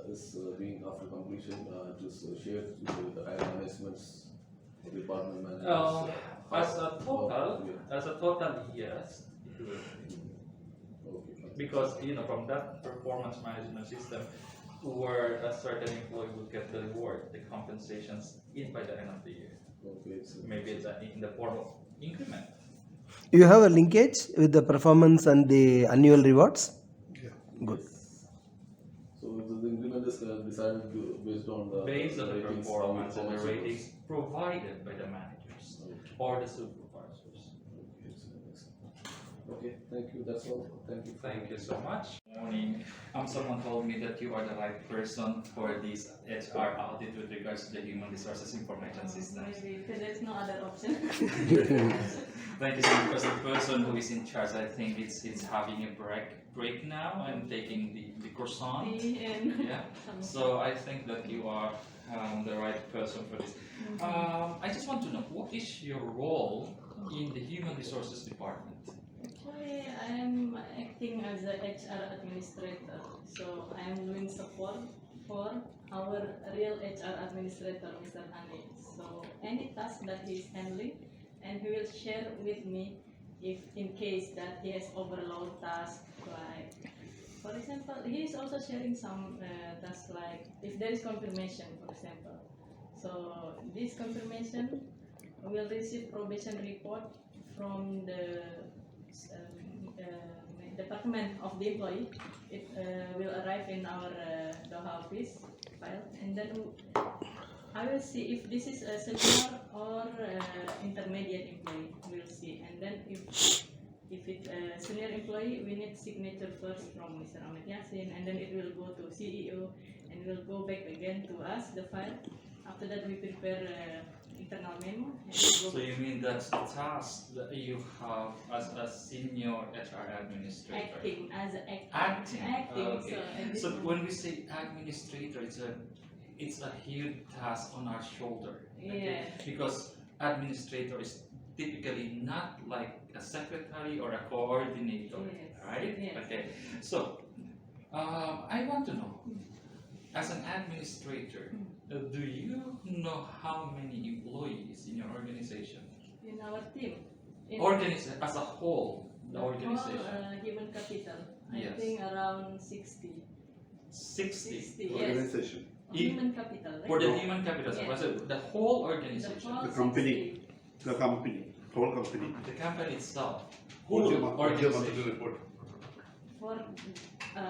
is being after completion just shared with the higher managements, department managers. As a total, Yeah. yes, it will. Okay. Because from that performance management system, where a certain employee will get the reward, the compensations by the end of the year. Okay. Maybe it's in the form of increment. You have a linkage with the performance and the annual rewards? Yeah. Good. Yes. So the increment is decided based on the Based on the ratings, performance and the performance ratings provided by the managers or the supervisors. Okay, thank you. That's all. Thank you. Thank you so much. Morning. Someone told me that you are the right person for this HR audit with regards to the human resources information system. Maybe because there's no other option. Thank you so much. Because the person who is in charge, I think it's having a break now and taking the croissant. And Yeah. So I think that you are the right person for this. I just want to know, what is your role in the human resources department? actually, I'm acting as a HR administrator. So I'm doing support for our real HR administrator, Mr. Ani. So any task that he's handling, and he will share with me if in case that he has overload tasks, like for example, he is also sharing some tasks like if there is confirmation, for example. So this confirmation will receive probation report from the department of the employee. It will arrive in our Doha office file, and then I will see if this is a senior or intermediate employee. We'll see, and then if it's a senior employee, we need signature first from Mr. Ahmed Yassin, and then it will go to CEO, and it will go back again to us, the file. After that, we prepare internal memo. And So you mean that's the task that you have as a senior HR administrator? acting as an Acting. Okay. So, at this So moment- when we say administrator, it's a huge task on our shoulder. Yeah. Because administrator is typically not like a secretary or a coordinator, Yes. right? Yes. Okay. So I want to know, as an administrator, do you know how many employees in your organization? in our team. As a whole, the organization. Human capital. Yes. I think around 60. 60 60, yes. Organization. Human capital. Right? for the human capital. Yes. So the whole The organization, whole The company. 60. The company, whole company. the company itself, What's whole your monthly organization, report? For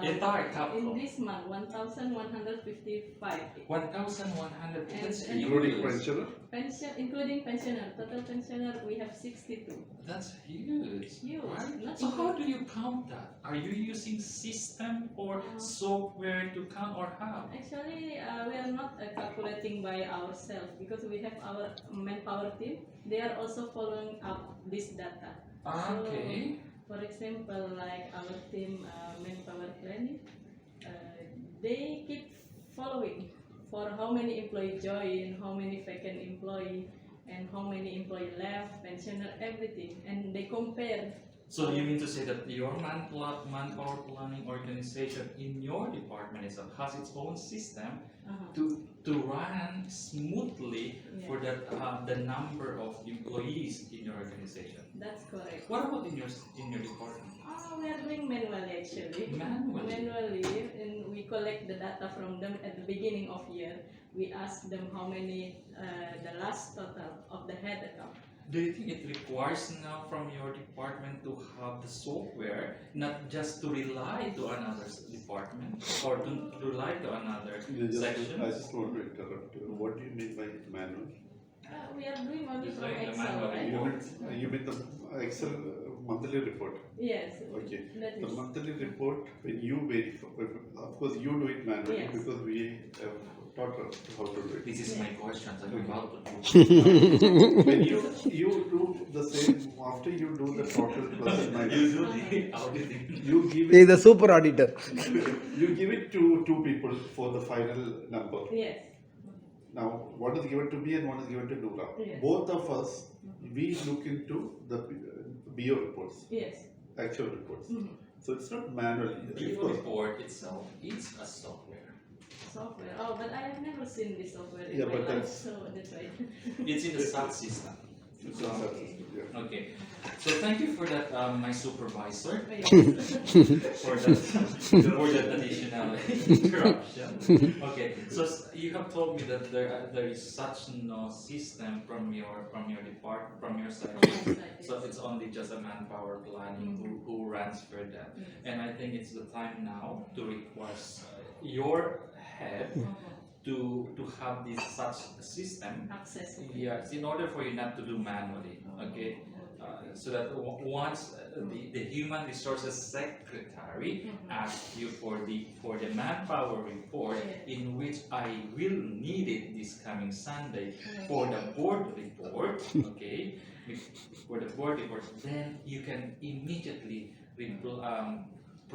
entire capital. in this month, 1,155. 1,100. That's And- Including huge. pensioner? Pension, including pensioner. Total pensioner, we have 62. That's huge. Huge. Right? Not So how even- do you count that? Are you using system or software to count, or how? Actually, we are not calculating by ourselves because we have our manpower team. They are also following up this data. Okay. For example, like our team manpower planning, they keep following for how many employee join, how many vacant employee, and how many employee left, pensioner, everything, and they compare. So you mean to say that your manpower planning organization in your department itself has its own system to run smoothly for that the number of employees in your organization? That's correct. What about in your department? We are doing manually actually. Manually? And we collect the data from them at the beginning of year. We ask them how many, the last total of the head account. Do you think it requires now from your department to have the software, not just to rely to another department or to rely to another section? I just want to interrupt you. What do you mean by manual? We are doing only Just from like the Excel, manual right? You mean the Excel monthly report? Yes. Okay. That The is. monthly report, when you verify, of course you do it manually Yes. because we have taught us how to do it. This is my question. I'm about to When you do the same, after you do the total plus and minus, Usually auditing. you give He is it, the super auditor. you give it to two people for the final number. Yes. Now, one is given to me and one is given to Noora. Yes. Both of us, we look into the BO reports, Yes. actual reports. Mhm. So it's not manually. The Of course. report itself is a software. Software. Oh, but I have never seen this software in Yeah, my but life, that's- so that's right. It's in the SAT system. It's a SAP system, yeah. Okay, so thank you for that, my supervisor, Yes. for that additional interruption. Okay, so you have told me that there is such no system from your department, from your side. So it's only just a manpower planning who runs for that. And I think it's the time now to request your head to have this such system. Access. Yes, in order for you not to do manually, okay? So that once the human resources secretary asks you for the manpower report, in which I will need it this coming Sunday for the board report, okay? For the board report, then you can immediately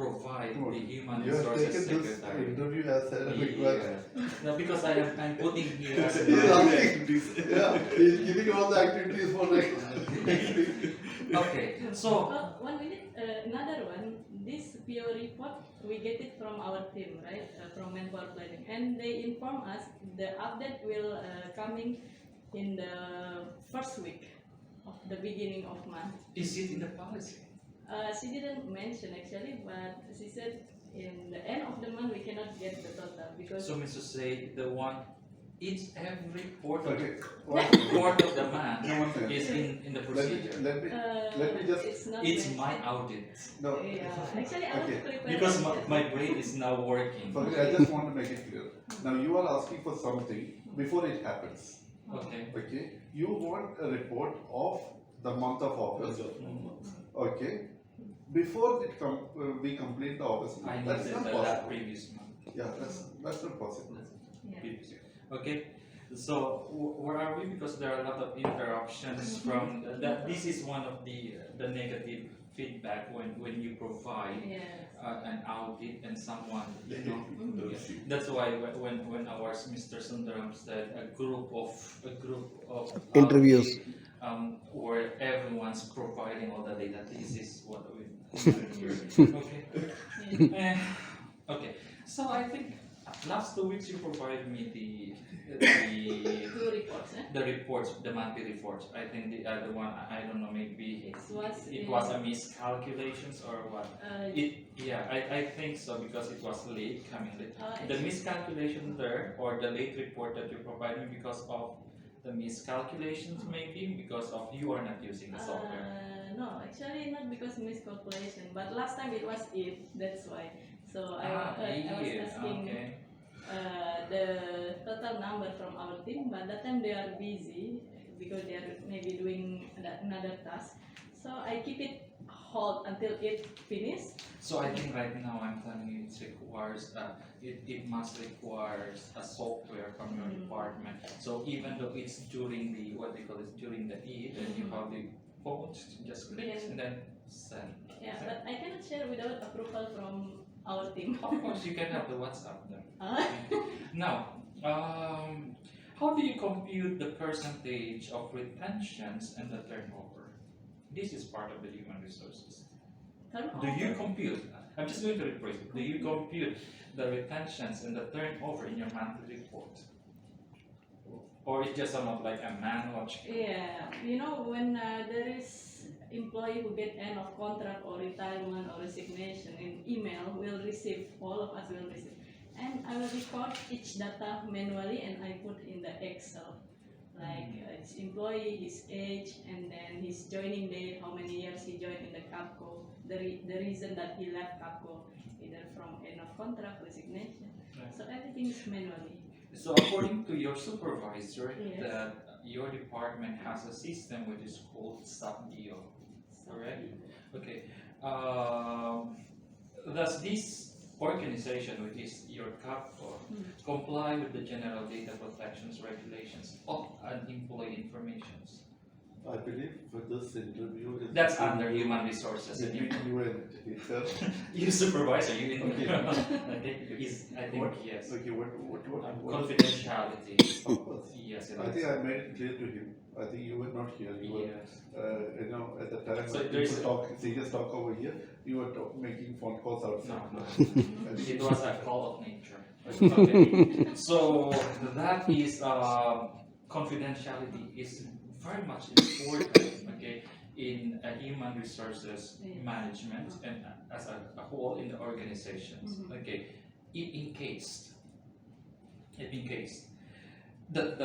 provide the human You have resources taken this secretary. interview as a request. Yeah. No, because I'm putting here as He's a asking, yeah, he's giving all the activities for next week. Okay, so 1 minute, another one. This PO report, we get it from our team, right? From manpower planning, and they inform us the update will coming in the first week of the beginning of month. is it in the policy? She didn't mention actually, but she said in the end of the month we cannot get the total because So means to say the one each every quarter Okay, quarter of the month no, one second. is in the Let me, procedure. let me just, it's not It's mentioned. my audit no, Yeah, actually I want Okay. to prepare because it. my brain is now working. Fakri, I just want to make it clear. Now you are asking for something before it happens, Okay. okay? You want a report of the month of August, okay? Before we complete the August I month, need that's not that possible. previous month. Yeah, that's not possible. Yeah. Previous year. Okay. So where are we? Because there are a lot of interruptions from that. This is one of the negative feedback when you provide Yes. an audit and someone, you know. Don't Yeah. see. That's why when our Mr. Sundaram said a group of Interviews. audit, where everyone's providing all the data. This is what we okay. Eh, okay. So I think last 2 weeks you provided me the 2 reports, eh? the reports, the monthly reports. I think the other one, I don't know, maybe It it was a miscalculations or what. I think so because it was late, coming late. The miscalculation there or the late report that you provided me because of the miscalculations maybe because of you are not using the software. No, actually not because miscalculation, but last time it was it, that's why. So I was Yeah, asking okay. the total number from our team, but that time they are busy because they are maybe doing another task. So I keep it hold until it finished. So I think right now I'm telling you it requires it must requires a software from your department. So even though it's during the what they call it during the E, then you have the phone just click and then send. Yeah, but I cannot share without approval from our team. Of course you can have the WhatsApp then. Ah. Now, how do you compute the percentage of retentions and the turnover? This is part of the human resources. Do you compute? I'm just going to rephrase it. Do you compute the retentions and the turnover in your monthly report? Or it's just somewhat like a manual check? Yeah, you know when there is employee who get end of contract or retirement or resignation in email, will receive, all of us will receive. And I will record each data manually and I put in the Excel. Like his employee, his age, and then his joining date, how many years he joined in the CAPCO, the reason that he left CAPCO, either from end of contract, resignation. Right. So everything is manually. So according to your supervisor, Yes. that your department has a system which is called SubDO, correct? Okay. Does this organization, which is your CAPCO, comply with the general data protections regulations of employee informations? I believe for this interview is. That's under human resources. And Between you and HR. you supervisor, you in Okay. I think yes. Okay, what? Confidentiality. Of course. Yes, it I think is. I made it clear to him. I think you were not here. You were, Yes. at the time So when there's people talk, serious talk over here, you were making phone calls No, outside. no. I think It was a call of nature. Okay. So that is confidentiality is very much important. Okay, in human resources Yeah. management and as a whole in the organizations. Mhm. Okay, in case that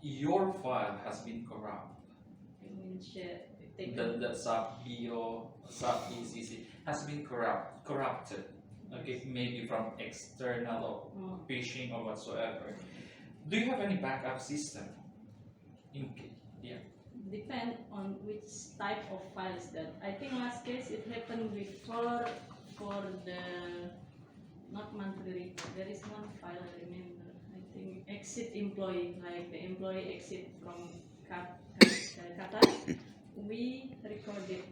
your file has been corrupt, I mean, share, take the sub BO, sub ECC has been corrupted. Okay, maybe from external or phishing or whatsoever. Do you have any backup system? Yeah. depend on which type of files that. I think last case it happened before for the not monthly report. There is one file I remember. I think exit employee, like the employee exit from Qatar. We recorded,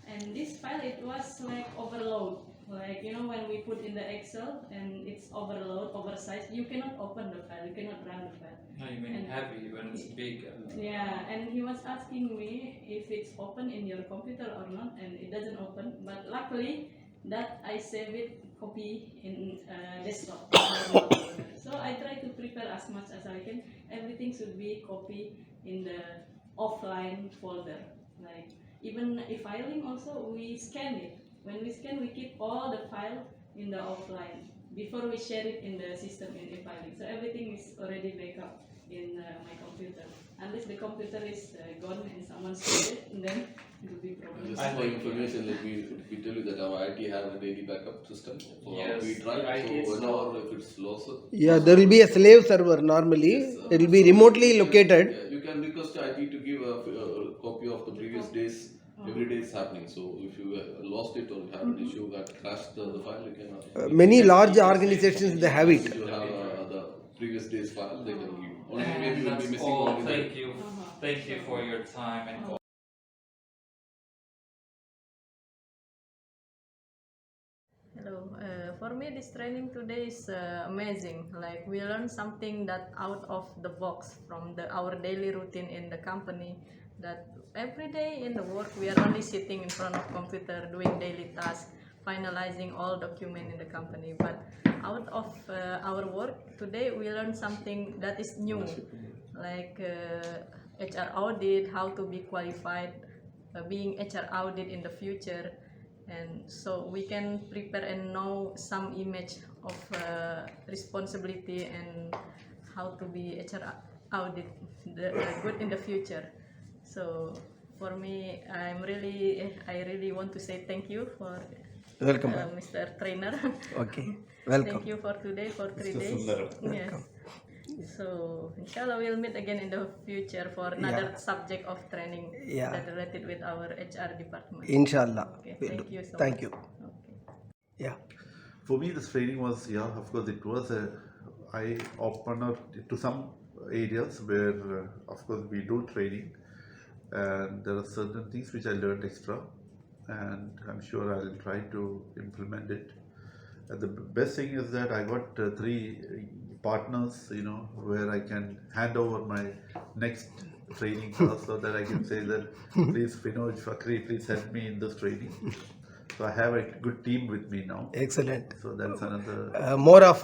and this file it was like overload. Like when we put in the Excel and it's overload, oversized, you cannot open the file, you cannot run the file. No, you mean And- heavy when it's big. Yeah, and he was asking me if it's open in your computer or not, and it doesn't open. But luckily, that I save it copy in desktop. So I try to prepare as much as I can. Everything should be copy in the offline folder. Like even e-filing also, we scan it. When we scan, we keep all the file in the offline before we share it in the system in e-filing. So everything is already backup in my computer. Unless the computer is gone and someone stole it, and then it will be problem. Just for information, let me tell you that our IT have a daily backup system for our Yes, B drive. IT is So whenever if it's lost, Yeah, there will be a slave server normally. Yes, It will be remotely located. yeah, you can request IT to give a copy of the previous days. Every day is happening. So if you lost it or have an issue that crashed the file, you can. Many large organizations they have it. If you have the previous day's file, they can give. Only maybe And will be that's missing all. only the. Thank you for your time and Hello. For me, this training today is amazing. Like we learned something that out of the box from our daily routine in the company. That every day in the work we are only sitting in front of computer doing daily tasks, finalizing all document in the company. But out of our work today, we learned something that is new, like HR audit, how to be qualified, being HR audit in the future. And so we can prepare and know some image of responsibility and how to be HR audit good in the future. So for me, I really want to say thank you for Welcome. Mr. Trainer. Okay, welcome. Thank you for today for 3 Mr. days. Sundaram. Yes. So inshallah we'll meet again in the future for another subject of training Yeah. that related with our HR department. Inshallah. Okay, We'll thank do. you so Thank much. you. Okay. Yeah. For me, this training was, of course, it was a eye opener to some areas where, of course, we do training, and there are certain things which I learned extra, and I'm sure I'll try to implement it. And the best thing is that I got 3 partners, where I can hand over my next training class so that I can say that, please, Finoj, Fakri, please help me in this training. So I have a good team with me now. Excellent. So that's another. More of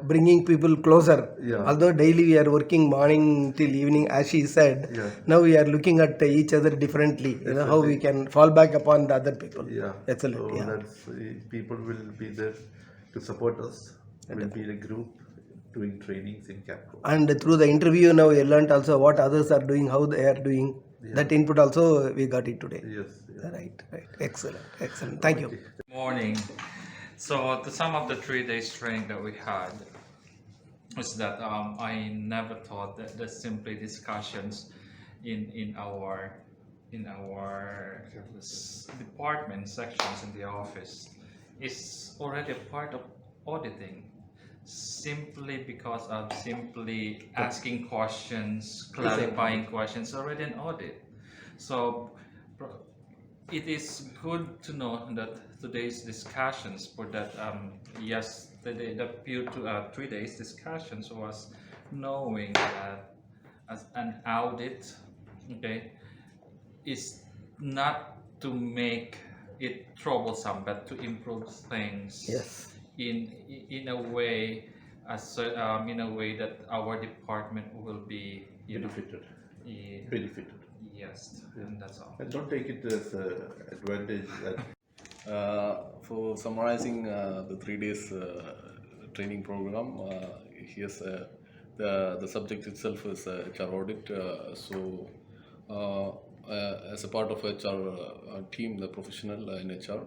bringing people closer. Yeah. Although daily we are working morning till evening, as she said, Yeah. now we are looking at each other differently. How we can fall back upon the other people. Yeah. Excellent. So Yeah. that's people will be there to support us. We'll be a group doing trainings in Capco. And through the interview now you learnt also what others are doing, how they are doing. Yeah. That input also we got it today. Yes. Yeah. Right. Excellent. Thank you. morning. So to sum up the 3 days training that we had was that I never thought that the simply discussions in our department sections in the office is already a part of auditing. simply because of simply asking questions, clarifying questions, already an audit. So pro- it is good to know that today's discussions for that yesterday the 3 days discussions was knowing that as an audit, okay, is not to make it troublesome but to improve things Yes. in a way in a way that our department will be Benefited. yeah, Benefited. yes, and that's all. And don't take it as an advantage that For summarizing the 3 days training program, here's the subject itself is HR audit. As a part of HR team, the professional in HR,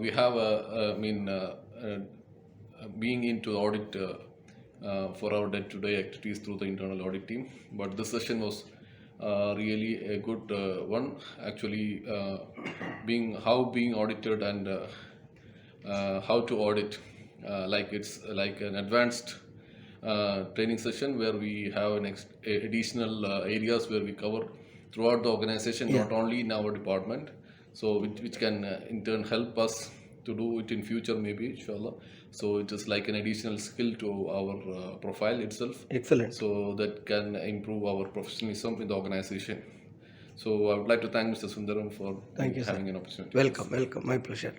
we have being into audit for our day-to-day activities through the internal audit team. But this session was really a good one. Actually, being audited and how to audit, like it's like an advanced training session where we have additional areas where we cover throughout the organization, not only in our department. So which can in turn help us to do it in future, maybe inshallah. So it is like an additional skill to our profile itself. Excellent. So that can improve our professionalism in the organization. So I would like to thank Mr. Sundaram for Thank you, sir. having an opportunity. Welcome, welcome. My pleasure.